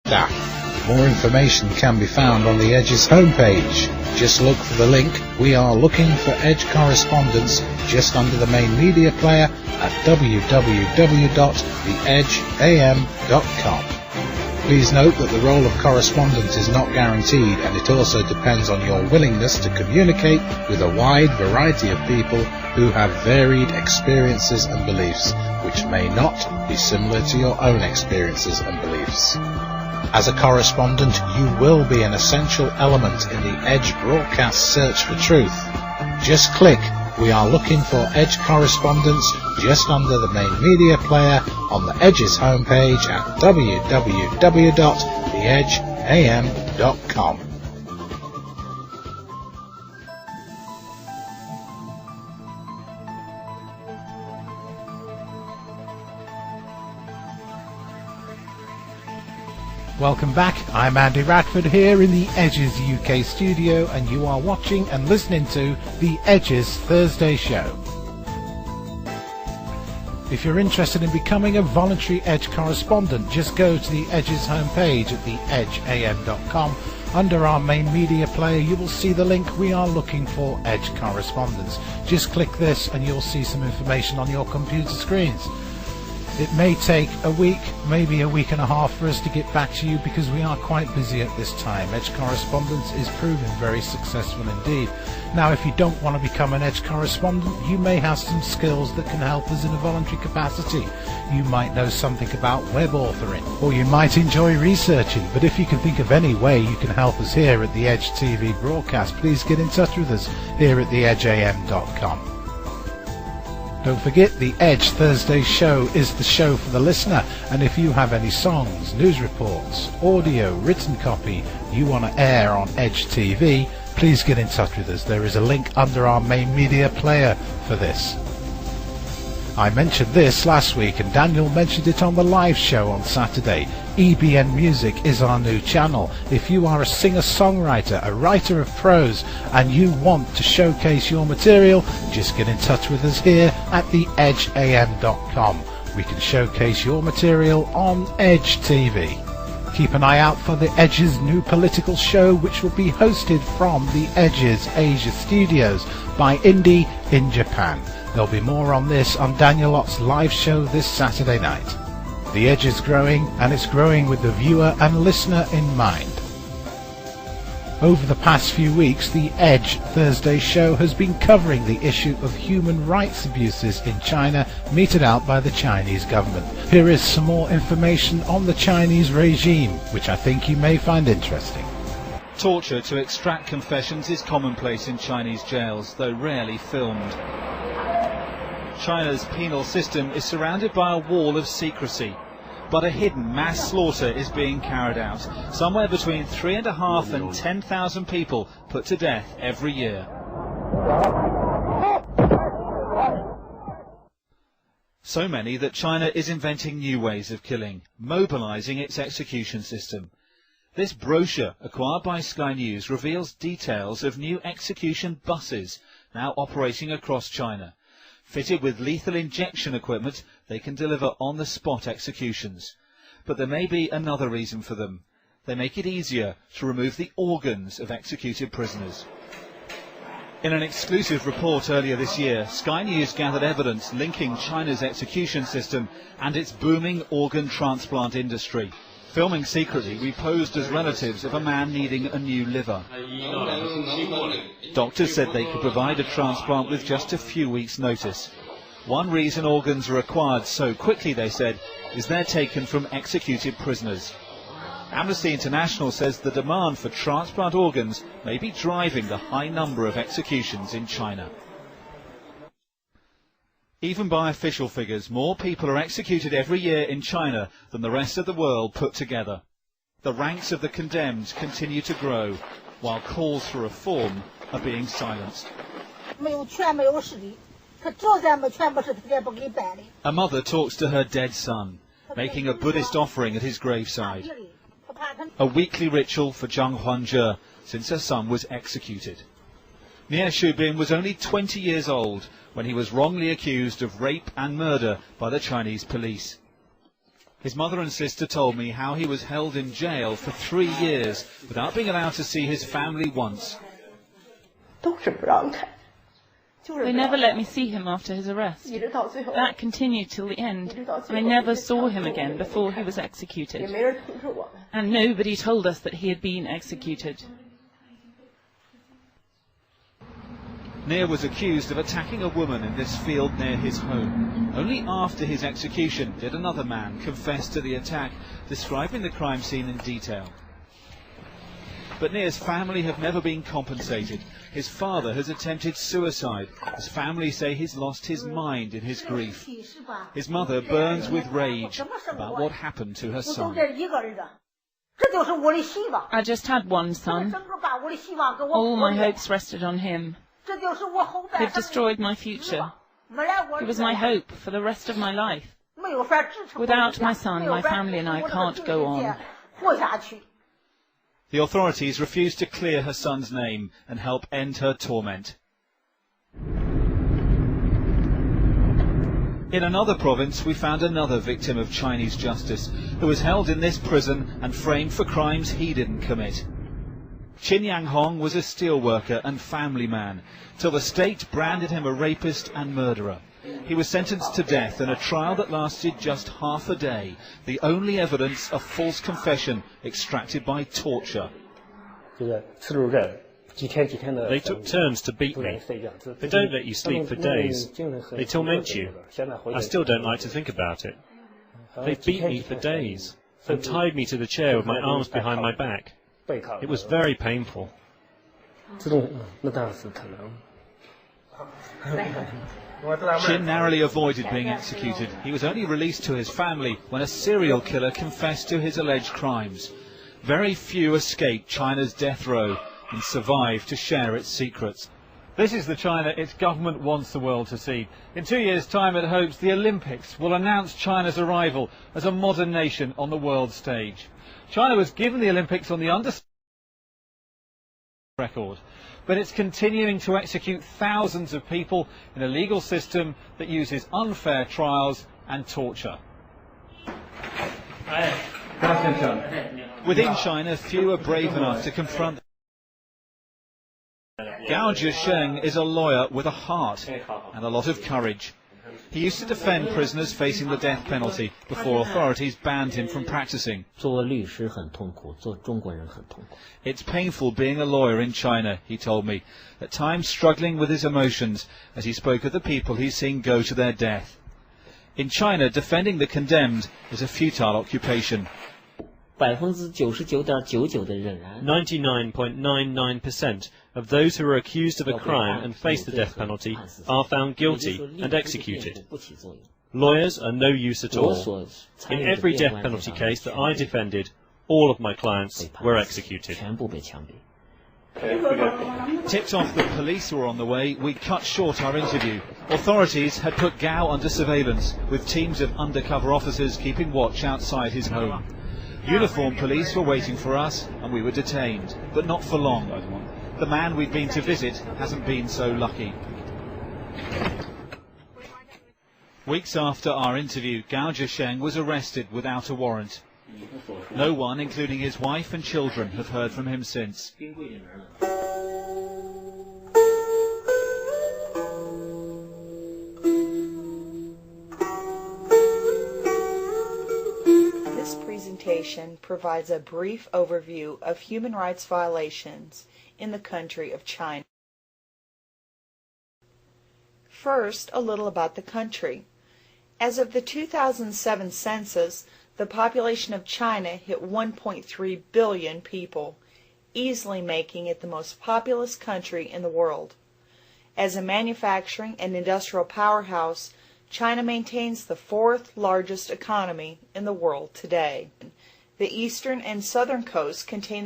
More information can be found on the Edge's homepage. Just look for the link "We are looking for Edge correspondence" just under the main media player at www.theedgeam.com. Please note that the role of correspondent is not guaranteed, and it also depends on your willingness to communicate with a wide variety of people who have varied experiences and beliefs, which may not be similar to your own experiences and beliefs. As a correspondent, you will be an essential element in the Edge broadcast search for truth. Just click "We are looking for Edge correspondence" just under the main media player on the Edge's homepage at www.theedgeam.com. Welcome back. I'm Andy Radford here in the Edge's UK studio, and you are watching and listening to the Edge's Thursday show. If you're interested in becoming a voluntary Edge correspondent, just go to the Edge's homepage at theedgeam.com. Under our main media player, you will see the link "We are looking for Edge correspondence." Just click this and you'll see some information on your computer screens. It may take a week, maybe a week and a half for us to get back to you because we are quite busy at this time. Edge correspondence is proving very successful indeed. Now, if you don't want to become an Edge correspondent, you may have some skills that can help us in a voluntary capacity. You might know something about web authoring, or you might enjoy researching. But if you can think of any way you can help us here at the Edge TV broadcast, please get in touch with us here at theedgeam.com. Don't forget, the Edge Thursday show is the show for the listener, and if you have any songs, news reports, audio, written copy you want to air on Edge TV, please get in touch with us. There is a link under our main media player for this. I mentioned this last week, and Daniel mentioned it on the live show on Saturday. EBN Music is our new channel. If you are a singer-songwriter, a writer of prose, and you want to showcase your material, just get in touch with us here at theedgeam.com. We can showcase your material on Edge TV. Keep an eye out for the Edge's new political show, which will be hosted from the Edge's Asia Studios by Indie in Japan. There'll be more on this on Daniel Ott's live show this Saturday night. The Edge is growing, and it's growing with the viewer and listener in mind. Over the past few weeks, the Edge Thursday show has been covering the issue of human rights abuses in China meted out by the Chinese government. Here is some more information on the Chinese regime, which I think you may find interesting. Torture to extract confessions is commonplace in Chinese jails, though rarely filmed. China's penal system is surrounded by a wall of secrecy, but a hidden mass slaughter is being carried out. Somewhere between 3,500 and 10,000 people put to death every year. So many that China is inventing new ways of killing, mobilizing its execution system. This brochure, acquired by Sky News, reveals details of new execution buses now operating across China. Fitted with lethal injection equipment, they can deliver on-the-spot executions. But there may be another reason for them. They make it easier to remove the organs of executed prisoners. In an exclusive report earlier this year, Sky News gathered evidence linking China's execution system and its booming organ transplant industry. Filming secretly, we posed as relatives of a man needing a new liver. Doctors said they could provide a transplant with just a few weeks' notice. One reason organs are acquired so quickly, they said, is they're taken from executed prisoners. Amnesty International says the demand for transplant organs may be driving the high number of executions in China. Even by official figures, more people are executed every year in China than the rest of the world put together. The ranks of the condemned continue to grow, while calls for reform are being silenced. A mother talks to her dead son, making a Buddhist offering at his graveside. A weekly ritual for Zhang Huanzhe since her son was executed. Nie Shubin was only 20 years old when he was wrongly accused of rape and murder by the Chinese police. His mother and sister told me how he was held in jail for 3 years without being allowed to see his family once. They never let me see him after his arrest. That continued till the end. I never saw him again before he was executed. And nobody told us that he had been executed. Nia was accused of attacking a woman in this field near his home. Only after his execution did another man confess to the attack, describing the crime scene in detail. But Nia's family have never been compensated. His father has attempted suicide. His family say he's lost his mind in his grief. His mother burns with rage about what happened to her son. I just had one son. All my hopes rested on him. They've destroyed my future. He was my hope for the rest of my life. Without my son, my family and I can't go on. The authorities refused to clear her son's name and help end her torment. In another province, we found another victim of Chinese justice, who was held in this prison and framed for crimes he didn't commit. Qin Yanghong was a steelworker and family man, till the state branded him a rapist and murderer. He was sentenced to death in a trial that lasted just half a day, the only evidence of false confession extracted by torture. They took turns to beat me. They don't let you sleep for days. They torment you. I still don't like to think about it. They beat me for days and tied me to the chair with my arms behind my back. It was very painful. Qin narrowly avoided being executed. He was only released to his family when a serial killer confessed to his alleged crimes. Very few escape China's death row and survive to share its secrets. This is the China its government wants the world to see. In 2 years' time, it hopes the Olympics will announce China's arrival as a modern nation on the world stage. China was given the Olympics on the record, but it's continuing to execute thousands of people in a legal system that uses unfair trials and torture. Within China, few are brave enough to confront. Gao Zhisheng is a lawyer with a heart and a lot of courage. He used to defend prisoners facing the death penalty before authorities banned him from practicing. It's painful being a lawyer in China, he told me, at times struggling with his emotions as he spoke of the people he's seen go to their death. In China, defending the condemned is a futile occupation. 99.99% of those who are accused of a crime and face the death penalty are found guilty and executed. Lawyers are no use at all. In every death penalty case that I defended, all of my clients were executed. Tipped off that police were on the way, we cut short our interview. Authorities had put Gao under surveillance, with teams of undercover officers keeping watch outside his home. Uniformed police were waiting for us, and we were detained, but not for long. The man we'd been to visit hasn't been so lucky. Weeks after our interview, Gao Zhisheng was arrested without a warrant. No one, including his wife and children, have heard from him since. This presentation provides a brief overview of human rights violations in the country of China. First, a little about the country. As of the 2007 census, the population of China hit 1.3 billion people, easily making it the most populous country in the world. As a manufacturing and industrial powerhouse, China maintains the fourth largest economy in the world today. The eastern and southern coasts contain